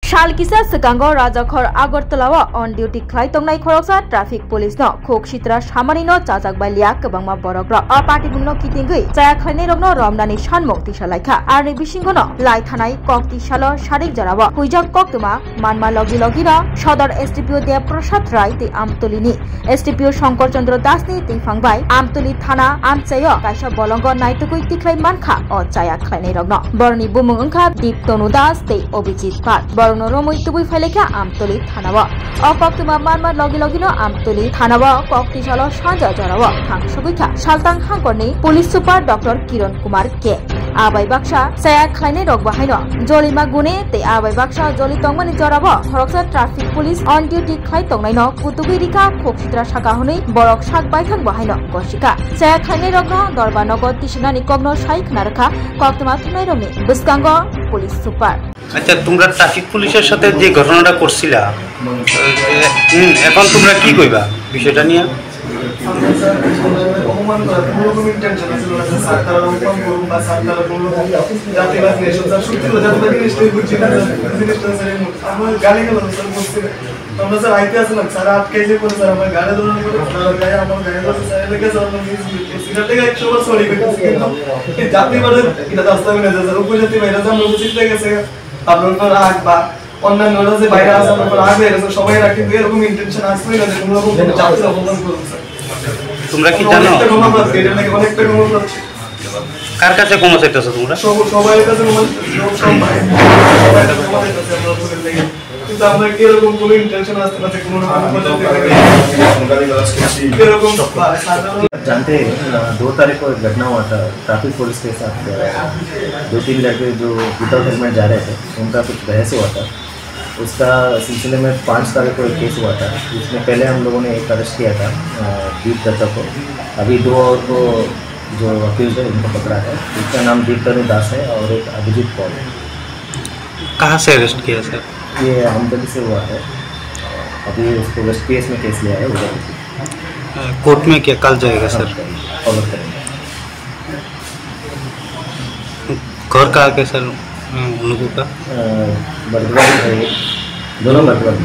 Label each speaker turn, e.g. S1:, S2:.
S1: Shalkisa Sekango Rajakhor Agartalawa on duty Klaitong Khoroksa traffic police no Koksitra Shamarino Chajak Baliak Bangma Borogra or party no Kitingui Jaya Khanerogno Romnani Shanmok Tishalaika Arni Bishingono Lai Thanai Kok Tishalo Sharik Jarawa Huijak Koktuma Manma Logi Logina Shodor STPO de Prasad Rai de Amtolini STPO Shankar Chandra Dasni Tingfangbai Amtoli Thana Amchayo Kaisha Bolongo Naitukui Tiklai Manka or Jaya Khanerogno Borni Bumungka Deep Tonudas de Obijit Park Noromoi tubui feleka Amtoli Thanawa Okokuma Manma Logi Logino Amtoli Thanawa Koktisalo Shanja Jarawa Hangshubuka Shaltang Hangkorni Police Super Dr. Kiran Kumar K Abai Baksha Saya Khaine Rog Bahaino Jolima Gune Te Abai Baksha Joli Tongmani Jarawa Horoksa Traffic Police on duty Klai Tongnaino Kutubirika Koksitra Shakahuni Borok Shak Baithang Bahaino Koshika Saya Khaine Rogno Dorbanogo Tishinani Kogno Shaik Naraka Koktuma Thunaironi Buskango Police Super
S2: আচ্ছা তোমরা traffic পুলিশের সাথে যে ঘটনাটা করছিলা এখন তোমরা কি কইবা বিষয়টা নিয়ে
S3: আমরা স্যার আইতে আসলাম স্যার আটকে যে কোন স্যার আমার গাড়ি ধরন করে গায়ে আমার গায়ে ধরে স্যার লেগে স্যার আমি সিগারেট থেকে 100 বার সরি করতেছি কিন্তু যাত্রী বারে এটা রাস্তা में नजर স্যার উপরে যাত্রী বাইরে আমরা বুঝতে গেছে আপনার পর আগবা অন্যান্য যে বাইরে আছে আপনার পর আগবে এরকম সবাই রাখি এরকম ইন্টেনশন আসবে না যে তোমরা কোন যাত্রী অবলম্বন করো স্যার
S2: তোমরা কি জানো
S3: অনেকটা কম আছে
S2: কার কাছে কম চাইতেছো তোমরা
S3: সবাই কাছে সব ভাই সবাই কাছে কম চাইতেছে আমরা বলে দেখি কিন্তু আমরা কি এরকম কোন ইন্টেনশন আসতে না যে কোনো না
S4: जानते हैं 2 तारीख को एक घटना हुआ था ट्रैफिक पुलिस के साथ 2-3 लड़के जो विदाउट हेलमेट जा रहे थे उनका कुछ बहस हुआ था उसका सिलसिले में 5 तारीख को एक केस हुआ था जिसमें पहले हम लोगों ने एक अरेस्ट किया था दीप दत्ता को अभी 2 और को जो अक्यूज है उनको पकड़ा है उसका नाम दीप तनु दास है और एक अभिजीत पॉल है।
S2: कहाँ से अरेस्ट किया सर?
S4: ये अहमदली से हुआ है अभी उसको वेस्ट केस में केस लिया है उधर
S2: कोर्ट में क्या कल जाएगा सर? घर का आके सर उन लोगों का
S4: बर्दवान है दोनों बर्दवान